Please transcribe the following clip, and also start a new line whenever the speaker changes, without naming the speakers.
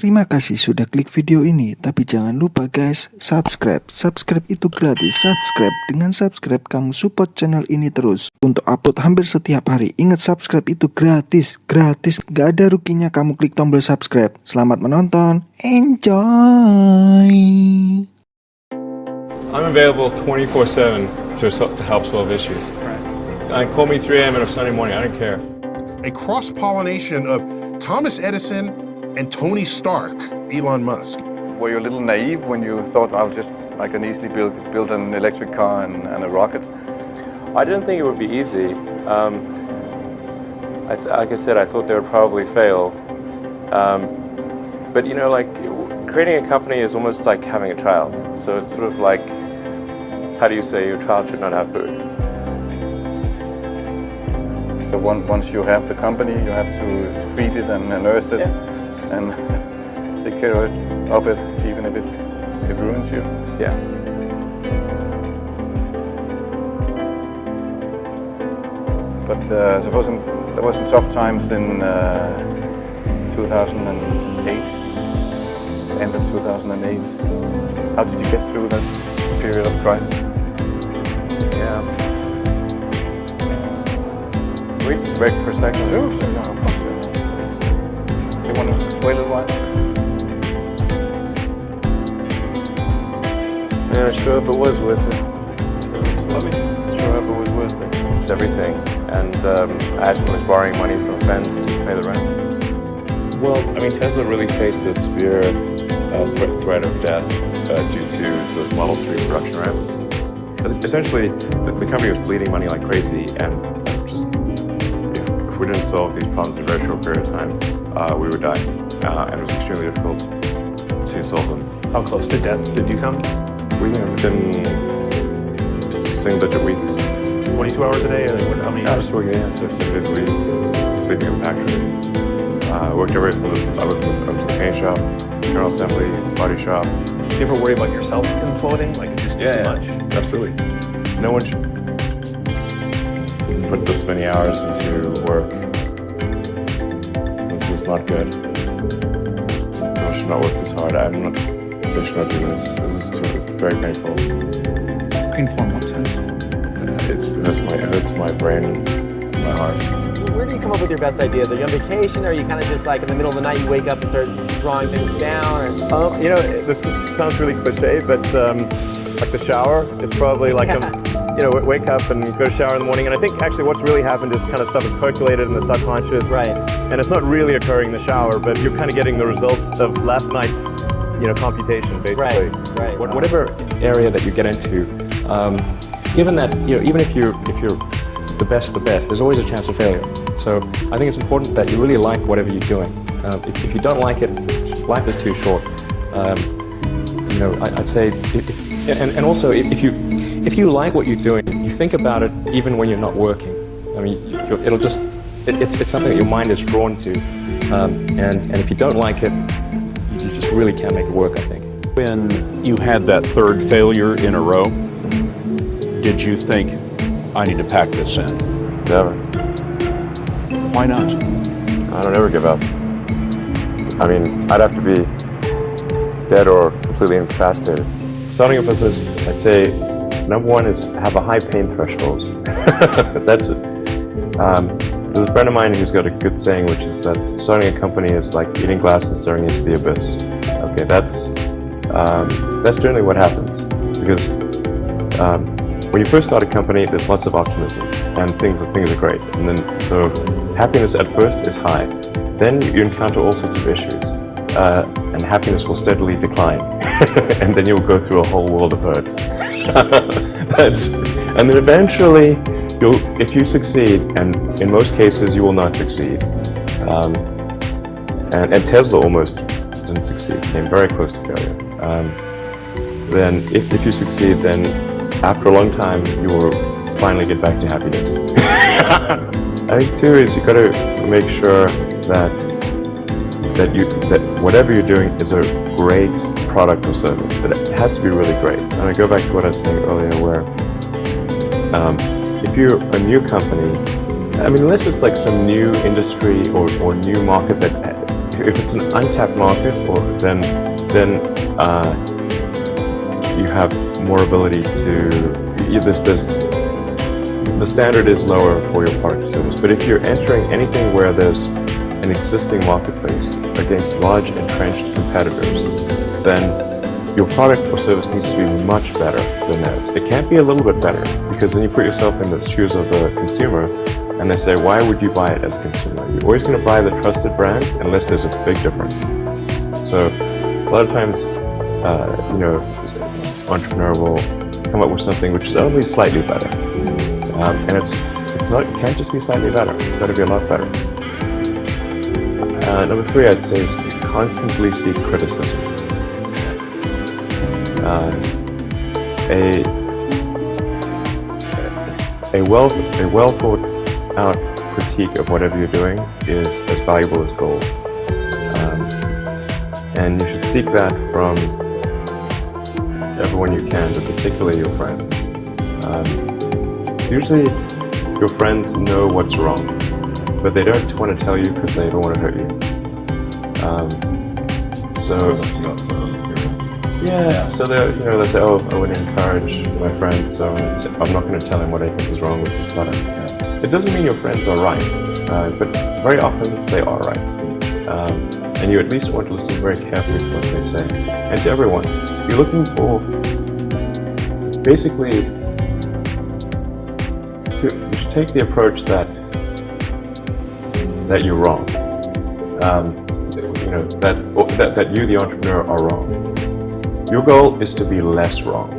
Terima kasih sudah klik video ini, tapi jangan lupa guys, subscribe. Subscribe itu gratis. Subscribe, dengan subscribe kamu support channel ini terus untuk upload hampir setiap hari. Ingat, subscribe itu gratis, gak ada ruginya kamu klik tombol subscribe. Selamat menonton, enjoy.
I'm available 24/7 to help solve issues. Call me 3 a.m. on a Sunday morning, I don't care.
A cross-pollination of Thomas Edison and Tony Stark, Elon Musk.
Were you a little naive when you thought I can easily build an electric car and a rocket?
I didn't think it would be easy. Like I said, I thought they would probably fail. But you know, like creating a company is almost like having a child. So it's sort of like, how do you say your child should not have food?
So once you have the company, you have to feed it and nurse it.
Yeah.
And take care of it, even if it ruins you.
Yeah.
But suppose there were some tough times in 2008, end of 2008. How did you get through that period of crisis?
Yeah. Can we just break for a second?
Sure. No, of course. You want to wait a little while?
Yeah, sure, but it was worth it. Sure, but it was worth it. It's everything. And I was borrowing money from friends to pay the rent. Well, I mean, Tesla really faced a severe threat of death due to the Model 3 production ramp. Essentially, the company was bleeding money like crazy, and just if we didn't solve these problems in a very short period of time, we would die, and it was extremely difficult to solve them.
How close to death did you come?
Within single-digit weeks.
22 hours a day, or how many hours?
So basically sleeping in the factory. I worked everywhere I worked for the paint shop, general assembly, body shop.
Do you ever worry about yourself imploding? Like it's just too much?
Absolutely. No one should put this many hours into work. This is not good. People should not work this hard. They should not do this. This is very painful.
Painful in what sense?
It hurts my brain and my heart.
Where do you come up with your best ideas? Are you on vacation, or are you kind of just like in the middle of the night you wake up and start drawing things down? Or?
You know, sounds really cliche, but like the shower is probably like wake up and go to shower in the morning. And I think actually what's really happened is kind of stuff is percolated in the subconscious.
Right.
And it's not really occurring in the shower, but you're kind of getting the results of last night's computation, basically.
Right.
Whatever area that you get into, given that even if you're the best, there's always a chance of failure. So I think it's important that you really like whatever you're doing. If you don't like it, life is too short. I'd say, and also if you like what you're doing, you think about it even when you're not working. I mean, it's something that your mind is drawn to, and if you don't like it, you just really can't make it work, I think.
When you had that third failure in a row, did you think, I need to pack this in?
Never.
Why not?
I don't ever give up. I mean, I'd have to be dead or completely incapacitated. Starting a business, I'd say, number one is have a high pain threshold. That's it. There's a friend of mine who's got a good saying, which is that starting a company is like eating glass and staring into the abyss. Okay, that's generally what happens. Because when you first start a company, there's lots of optimism and things are great. And then, so happiness at first is high. Then you encounter all sorts of issues, and happiness will steadily decline. And then you'll go through a whole world of hurt. And then eventually, if you succeed, and in most cases you will not succeed. And Tesla almost didn't succeed, came very close to failure. Then if you succeed, then after a long time, you will finally get back to happiness. I think too is you got to make sure that whatever you're doing is a great product or service. That it has to be really great. And I go back to what I was saying earlier, where if you're a new company, I mean, unless it's like some new industry or new market that if it's an untapped market, then you have more ability to. The standard is lower for your product or service. But if you're entering anything where there's an existing marketplace against large entrenched competitors, then your product or service needs to be much better than theirs. It can't be a little bit better, because then you put yourself in the shoes of the consumer, and they say, why would you buy it as a consumer? You're always going to buy the trusted brand unless there's a big difference. So a lot of times, entrepreneur will come up with something which is only slightly better, and it can't just be slightly better. It's got to be a lot better. Number 3, I'd say, is constantly seek criticism. A well thought out critique of whatever you're doing is as valuable as gold, and you should seek that from everyone you can, but particularly your friends. Usually your friends know what's wrong, but they don't want to tell you because they don't want to hurt you. So they say, oh, I would encourage my friends, so I'm not going to tell him what I think is wrong with his product. It doesn't mean your friends are right, but very often they are right. And you at least want to listen very carefully to what they say. And to everyone, you're looking for, basically, you should take the approach that you're wrong. That you, the entrepreneur, are wrong. Your goal is to be less wrong.